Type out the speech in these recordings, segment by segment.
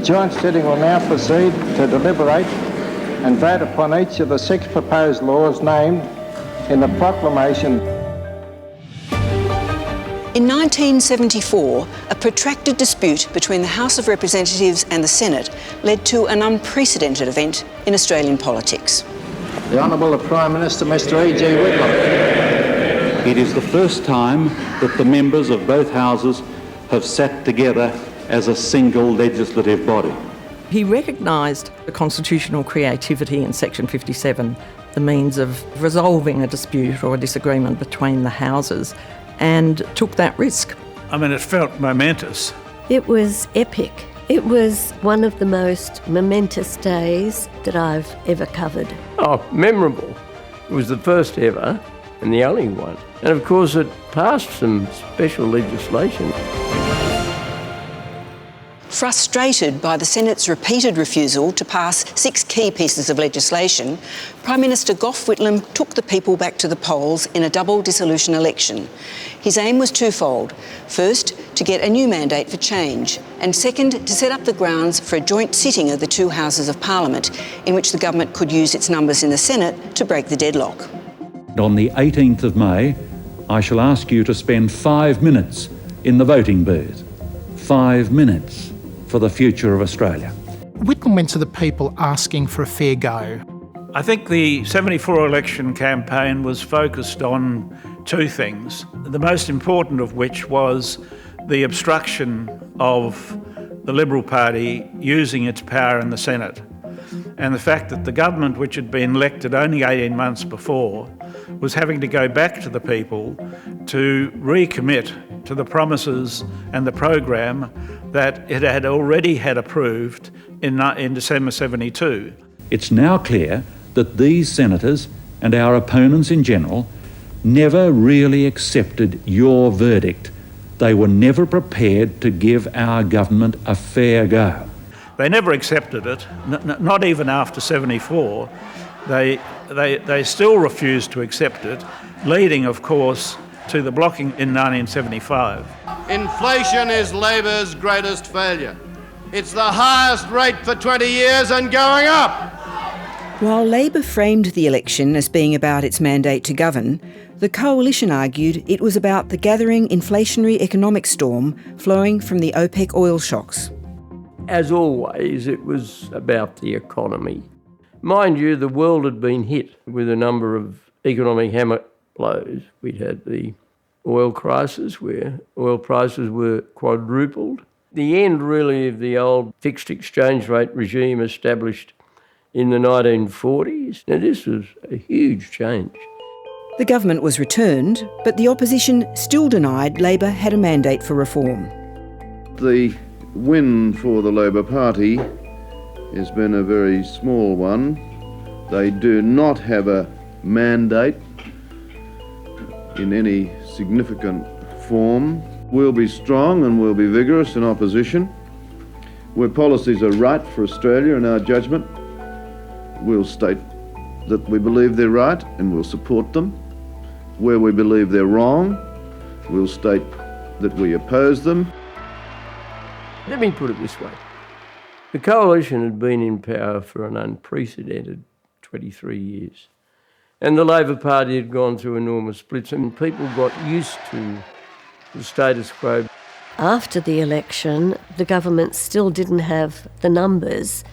joint sitting will now proceed to deliberate and vote upon each of the 6 proposed laws named in the proclamation. In 1974, a protracted dispute between the House of Representatives and the Senate led to an unprecedented event in Australian politics. The Honourable Prime Minister, Mr. E.G. Whitlam. It is the first time that the members of both houses have sat together as a single legislative body. He recognised the constitutional creativity in Section 57, the means of resolving a dispute or a disagreement between the houses, and took that risk. I mean, it felt momentous. It was epic. It was one of the most momentous days that I've ever covered. Oh, memorable. It was the first ever and the only one. And of course it passed some special legislation. Frustrated by the Senate's repeated refusal to pass 6 key pieces of legislation, Prime Minister Gough Whitlam took the people back to the polls in a double dissolution election. His aim was twofold. First, to get a new mandate for change, and second, to set up the grounds for a joint sitting of the 2 Houses of Parliament, in which the government could use its numbers in the Senate to break the deadlock. On the 18th of May, I shall ask you to spend 5 minutes in the voting booth. 5 minutes for the future of Australia. Whitlam went to the people asking for a fair go. I think the 74 election campaign was focused on 2 things, the most important of which was the obstruction of the Liberal Party using its power in the Senate, and the fact that the government, which had been elected only 18 months before, was having to go back to the people to recommit to the promises and the program that it had already had approved in December 72. It's now clear that these senators and our opponents in general never really accepted your verdict. They were never prepared to give our government a fair go. They never accepted it, not even after 74. They still refused to accept it, leading, of course, to the blocking in 1975. Inflation is Labor's greatest failure. It's the highest rate for 20 years and going up. While Labor framed the election as being about its mandate to govern, the Coalition argued it was about the gathering inflationary economic storm flowing from the OPEC oil shocks. As always, it was about the economy. Mind you, the world had been hit with a number of economic hammer blows. We'd had the oil crisis where oil prices were quadrupled. The end really of the old fixed exchange rate regime established in the 1940s. Now this was a huge change. The government was returned, but the opposition still denied Labor had a mandate for reform. The win for the Labor Party has been a very small one. They do not have a mandate in any significant form. We'll be strong and we'll be vigorous in opposition. Where policies are right for Australia in our judgment, we'll state that we believe they're right and we'll support them. Where we believe they're wrong, we'll state that we oppose them. Let me put it this way. The Coalition had been in power for an unprecedented 23 years. And the Labor Party had gone through enormous splits and people got used to the status quo. After the election, the government still didn't have the numbers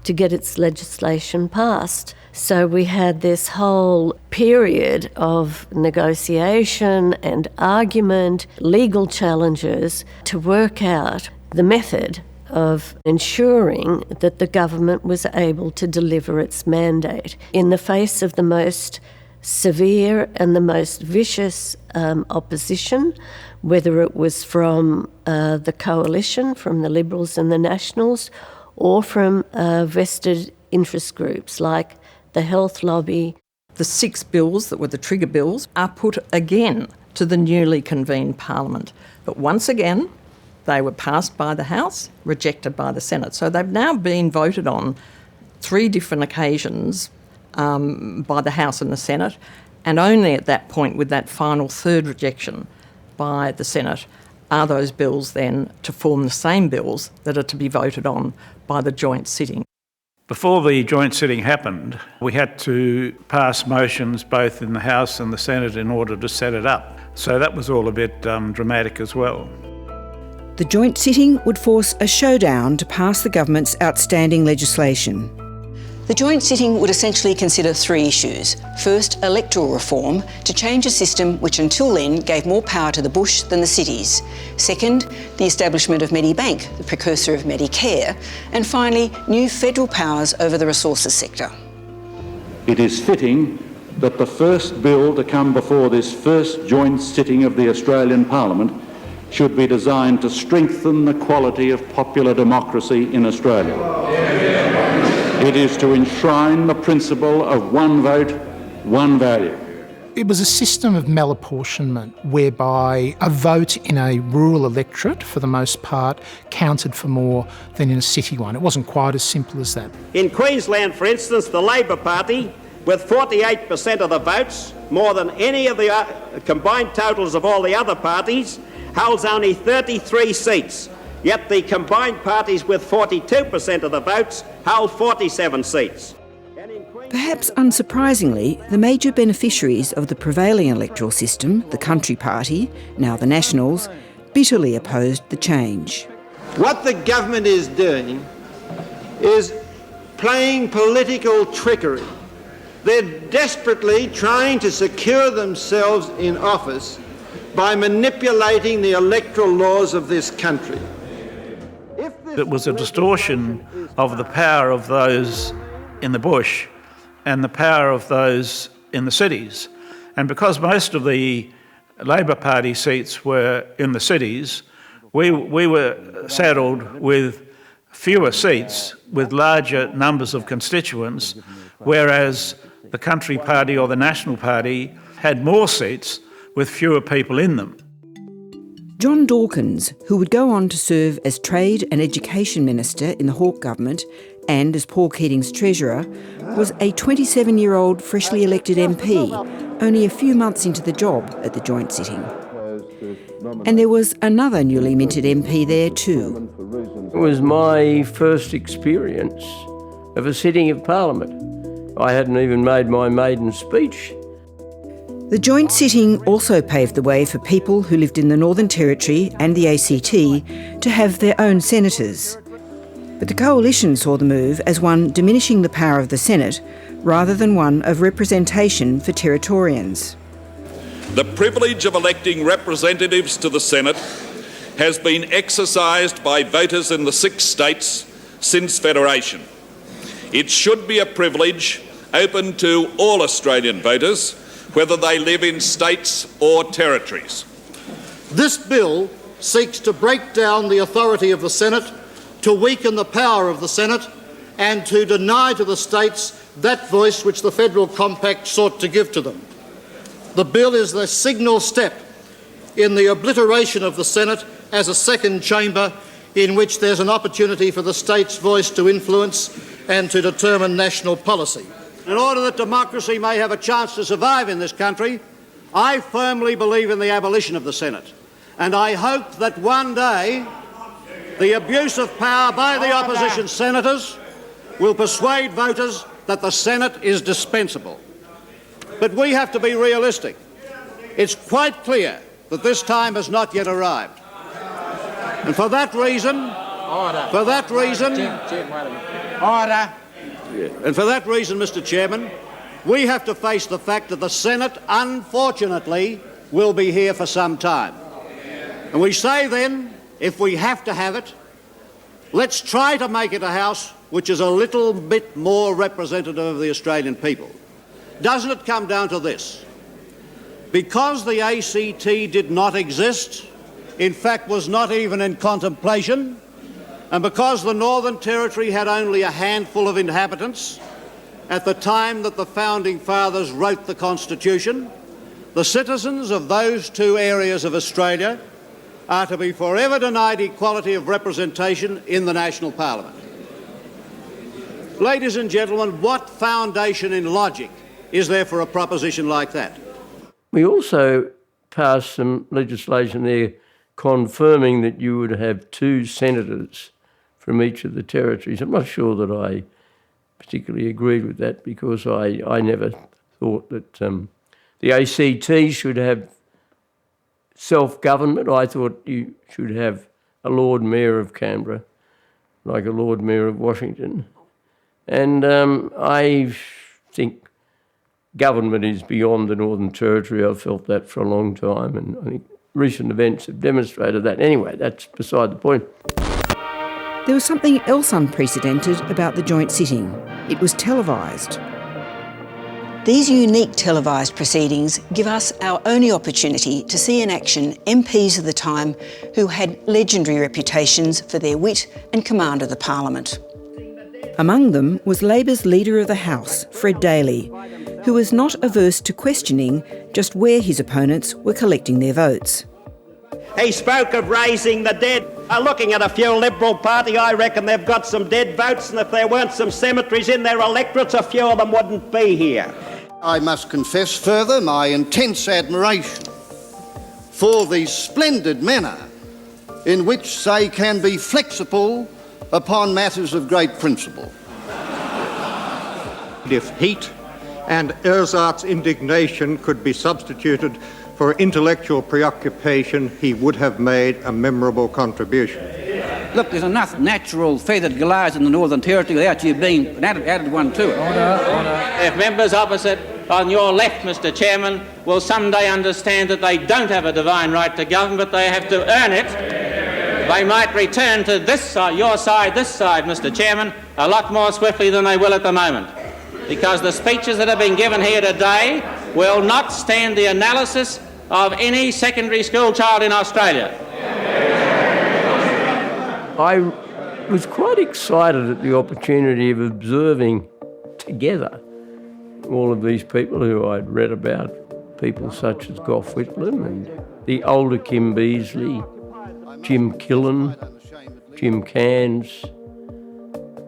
to get its legislation passed. So we had this whole period of negotiation and argument, legal challenges to work out the method of ensuring that the government was able to deliver its mandate in the face of the most severe and the most vicious opposition, whether it was from the Coalition, from the Liberals and the Nationals, or from vested interest groups like the health lobby. The 6 bills that were the trigger bills are put again to the newly convened Parliament. But once again, they were passed by the House, rejected by the Senate. So they've now been voted on 3 different occasions by the House and the Senate, and only at that point, with that final 3rd rejection by the Senate, are those bills then to form the same bills that are to be voted on by the joint sitting? Before the joint sitting happened, we had to pass motions both in the House and the Senate in order to set it up. So that was all a bit dramatic as well. The joint sitting would force a showdown to pass the government's outstanding legislation. The joint sitting would essentially consider three issues. First, electoral reform, to change a system which until then gave more power to the bush than the cities. Second, the establishment of Medibank, the precursor of Medicare. And finally, new federal powers over the resources sector. It is fitting that the first bill to come before this first joint sitting of the Australian Parliament should be designed to strengthen the quality of popular democracy in Australia. It is to enshrine the principle of one vote, one value. It was a system of malapportionment whereby a vote in a rural electorate, for the most part, counted for more than in a city one. It wasn't quite as simple as that. In Queensland, for instance, the Labor Party, with 48% of the votes, more than any of the combined totals of all the other parties, holds only 33 seats. Yet the combined parties with 42% of the votes hold 47 seats. Perhaps unsurprisingly, the major beneficiaries of the prevailing electoral system, the Country Party, now the Nationals, bitterly opposed the change. What the government is doing is playing political trickery. They're desperately trying to secure themselves in office by manipulating the electoral laws of this country. It was a distortion of the power of those in the bush and the power of those in the cities. And because most of the Labor Party seats were in the cities, we were saddled with fewer seats with larger numbers of constituents, whereas the Country Party or the National Party had more seats with fewer people in them. John Dawkins, who would go on to serve as Trade and Education Minister in the Hawke government and as Paul Keating's Treasurer, was a 27-year-old freshly elected MP, only a few months into the job at the joint sitting. And there was another newly minted MP there too. It was my first experience of a sitting of Parliament. I hadn't even made my maiden speech. The joint sitting also paved the way for people who lived in the Northern Territory and the ACT to have their own senators. But the coalition saw the move as one diminishing the power of the Senate rather than one of representation for Territorians. The privilege of electing representatives to the Senate has been exercised by voters in the 6 states since Federation. It should be a privilege open to all Australian voters, whether they live in states or territories. This bill seeks to break down the authority of the Senate, to weaken the power of the Senate, and to deny to the states that voice which the Federal Compact sought to give to them. The bill is the signal step in the obliteration of the Senate as a second chamber in which there's an opportunity for the state's voice to influence and to determine national policy. In order that democracy may have a chance to survive in this country, I firmly believe in the abolition of the Senate. And I hope that one day the abuse of power by the opposition senators will persuade voters that the Senate is dispensable. But we have to be realistic. It's quite clear that this time has not yet arrived. And for that reason, Mr. Chairman, we have to face the fact that the Senate, unfortunately, will be here for some time. And we say then, if we have to have it, let's try to make it a House which is a little bit more representative of the Australian people. Doesn't it come down to this? Because the ACT did not exist, in fact was not even in contemplation, and because the Northern Territory had only a handful of inhabitants at the time that the Founding Fathers wrote the Constitution, the citizens of those 2 areas of Australia are to be forever denied equality of representation in the National Parliament. Ladies and gentlemen, what foundation in logic is there for a proposition like that? We also passed some legislation there confirming that you would have 2 senators from each of the territories. I'm not sure that I particularly agreed with that, because I never thought that the ACT should have self-government. I thought you should have a Lord Mayor of Canberra, like a Lord Mayor of Washington. And I think government is beyond the Northern Territory. I've felt that for a long time, and I think recent events have demonstrated that. Anyway, that's beside the point. There was something else unprecedented about the joint sitting. It was televised. These unique televised proceedings give us our only opportunity to see in action MPs of the time who had legendary reputations for their wit and command of the Parliament. Among them was Labor's Leader of the House, Fred Daly, who was not averse to questioning just where his opponents were collecting their votes. He spoke of raising the dead. Looking at a few Liberal Party, I reckon they've got some dead votes, and if there weren't some cemeteries in their electorates, a few of them wouldn't be here. I must confess further my intense admiration for the splendid manner in which they can be flexible upon matters of great principle. If heat and ersatz indignation could be substituted for intellectual preoccupation, he would have made a memorable contribution. Look, there's enough natural feathered galahs in the Northern Territory without you being an added one to it. Order. If members opposite on your left, Mr Chairman, will someday understand that they don't have a divine right to govern, but they have to earn it, they might return to this side, your side, this side, Mr Chairman, a lot more swiftly than they will at the moment. Because the speeches that have been given here today will not stand the analysis of any secondary school child in Australia. I was quite excited at the opportunity of observing together all of these people who I'd read about, people such as Gough Whitlam and the older Kim Beazley, Jim Killen, Jim Cairns.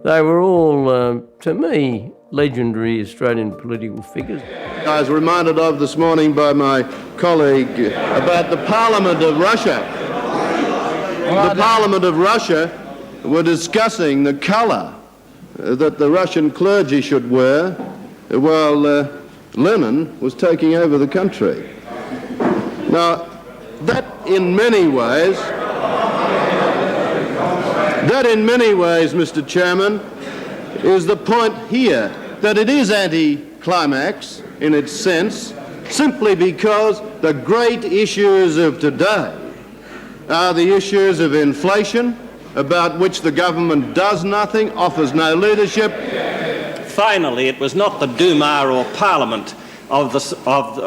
They were all, to me, legendary Australian political figures. I was reminded of this morning by my colleague about the Parliament of Russia. The Parliament of Russia were discussing the colour that the Russian clergy should wear while Lenin was taking over the country. Now, that in many ways, Mr. Chairman, is the point here, that it is anti-climax in its sense, simply because the great issues of today are the issues of inflation, about which the government does nothing, offers no leadership. Finally, it was not the Duma or Parliament of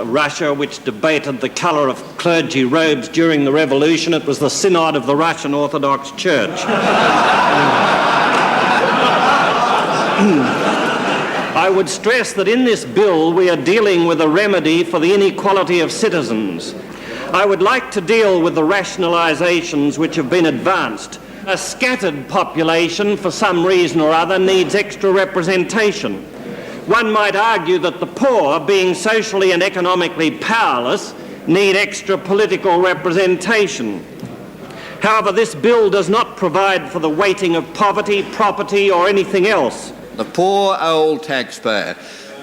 Russia which debated the colour of clergy robes during the revolution. It was the Synod of the Russian Orthodox Church. I would stress that in this bill we are dealing with a remedy for the inequality of citizens. I would like to deal with the rationalisations which have been advanced. A scattered population, for some reason or other, needs extra representation. One might argue that the poor, being socially and economically powerless, need extra political representation. However, this bill does not provide for the weighting of poverty, property or anything else. The poor old taxpayer.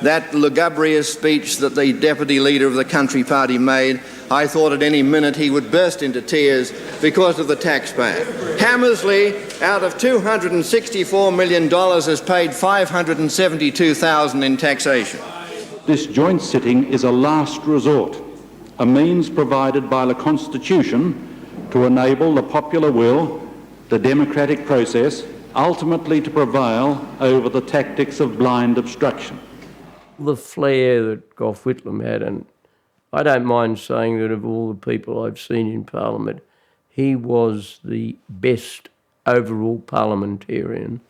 That lugubrious speech that the Deputy Leader of the Country Party made, I thought at any minute he would burst into tears because of the taxpayer. Hammersley, out of $264 million, has paid $572,000 in taxation. This joint sitting is a last resort, a means provided by the Constitution to enable the popular will, the democratic process, ultimately to prevail over the tactics of blind obstruction. The flair that Gough Whitlam had, and I don't mind saying that of all the people I've seen in Parliament, he was the best overall parliamentarian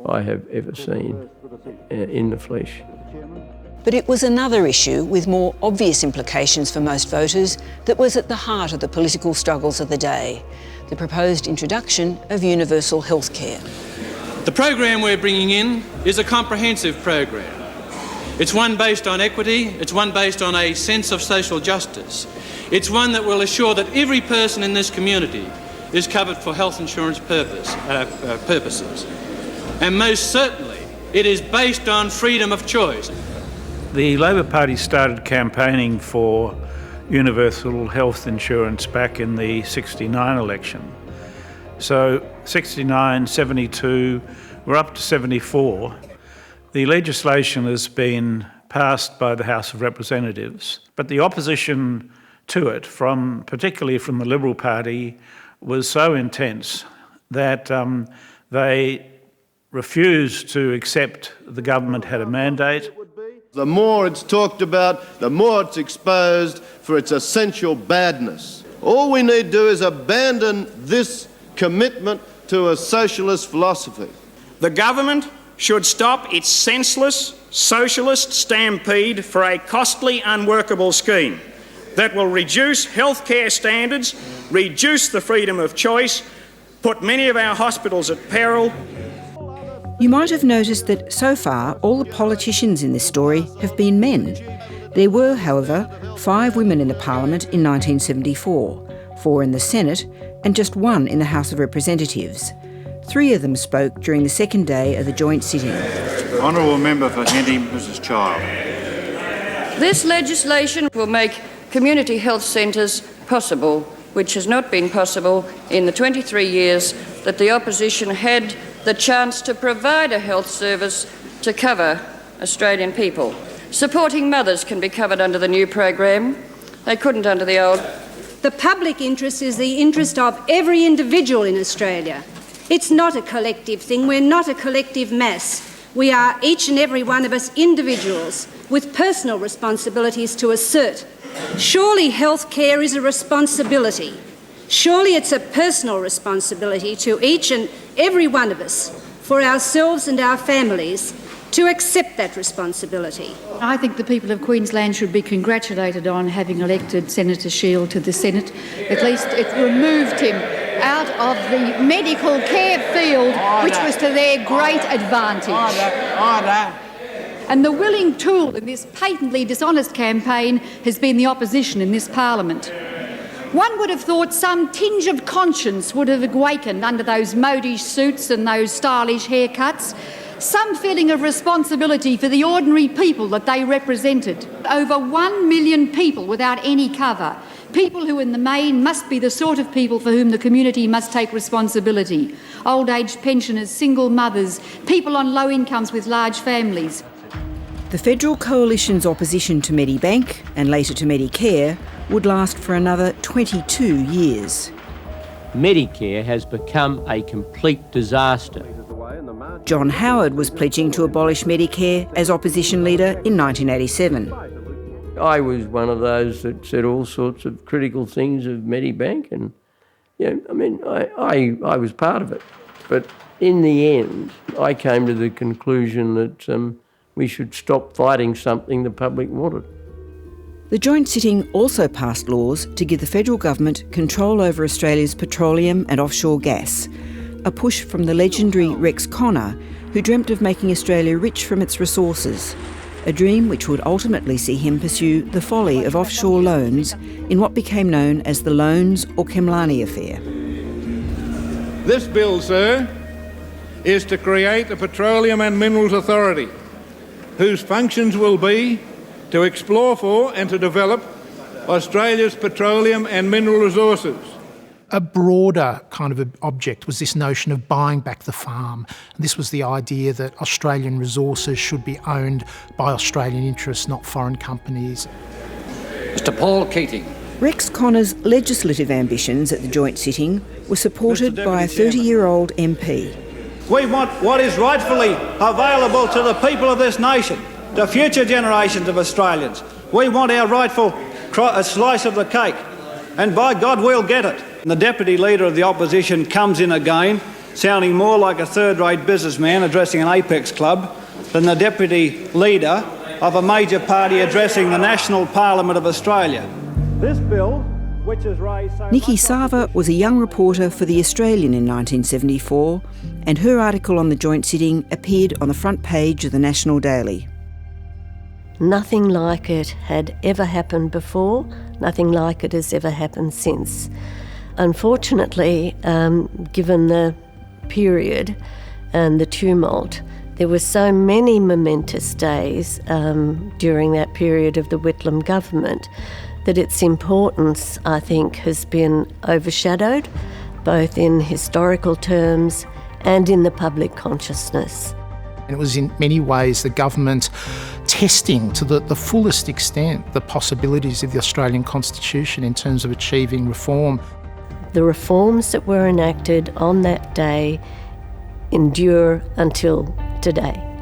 I have ever seen in the flesh. But it was another issue with more obvious implications for most voters that was at the heart of the political struggles of the day: the proposed introduction of universal health care. The program we're bringing in is a comprehensive program. It's one based on equity, it's one based on a sense of social justice. It's one that will assure that every person in this community is covered for health insurance purposes. And most certainly, it is based on freedom of choice. The Labor Party started campaigning for universal health insurance back in the 69 election. So 69, 72, we're up to 74. The legislation has been passed by the House of Representatives, but the opposition to it, particularly from the Liberal Party, was so intense that they refused to accept the government had a mandate. The more it's talked about, the more it's exposed for its essential badness. All we need to do is abandon this commitment to a socialist philosophy. The government should stop its senseless socialist stampede for a costly, unworkable scheme that will reduce healthcare standards, reduce the freedom of choice, put many of our hospitals at peril. You might have noticed that so far all the politicians in this story have been men. There were, however, 5 women in the Parliament in 1974, 4 in the Senate and just 1 in the House of Representatives. 3 of them spoke during the second day of the joint sitting. Honourable Member for Henty, Mrs Child. This legislation will make community health centres possible, which has not been possible in the 23 years that the opposition had the chance to provide a health service to cover Australian people. Supporting mothers can be covered under the new program. They couldn't under the old. The public interest is the interest of every individual in Australia. It's not a collective thing. We're not a collective mass. We are, each and every one of us, individuals with personal responsibilities to assert. Surely health care is a responsibility. Surely it's a personal responsibility to each and every one of us, for ourselves and our families, to accept that responsibility. I think the people of Queensland should be congratulated on having elected Senator Shield to the Senate. At least it removed him out of the medical care field, which was to their great advantage. And the willing tool in this patently dishonest campaign has been the opposition in this parliament. One would have thought some tinge of conscience would have awakened under those modish suits and those stylish haircuts, some feeling of responsibility for the ordinary people that they represented. Over 1 million people without any cover, people who in the main must be the sort of people for whom the community must take responsibility. Old age pensioners, single mothers, people on low incomes with large families. The Federal Coalition's opposition to Medibank and later to Medicare would last for another 22 years. Medicare has become a complete disaster. John Howard was pledging to abolish Medicare as opposition leader in 1987. I was one of those that said all sorts of critical things of Medibank, and I was part of it. But in the end, I came to the conclusion that we should stop fighting something the public wanted. The joint sitting also passed laws to give the federal government control over Australia's petroleum and offshore gas, a push from the legendary Rex Connor, who dreamt of making Australia rich from its resources, a dream which would ultimately see him pursue the folly of offshore loans in what became known as the Loans or Khemlani affair. This bill, sir, is to create a Petroleum and Minerals Authority, whose functions will be to explore for and to develop Australia's petroleum and mineral resources. A broader kind of object was this notion of buying back the farm. This was the idea that Australian resources should be owned by Australian interests, not foreign companies. Mr Paul Keating. Rex Connor's legislative ambitions at the joint sitting were supported by a 30-year-old MP. We want what is rightfully available to the people of this nation, to future generations of Australians. We want our rightful slice of the cake, and by God we'll get it. And the Deputy Leader of the Opposition comes in again, sounding more like a third-rate businessman addressing an Apex club than the Deputy Leader of a major party addressing the National Parliament of Australia. This bill, which has raised so Nikki Sava was a young reporter for The Australian in 1974, and her article on the joint sitting appeared on the front page of the National Daily. Nothing like it had ever happened before, nothing like it has ever happened since. Unfortunately, given the period and the tumult, there were so many momentous days during that period of the Whitlam government that its importance, I think, has been overshadowed, both in historical terms and in the public consciousness. And it was in many ways the government testing to the fullest extent the possibilities of the Australian Constitution in terms of achieving reform. The reforms that were enacted on that day endure until today.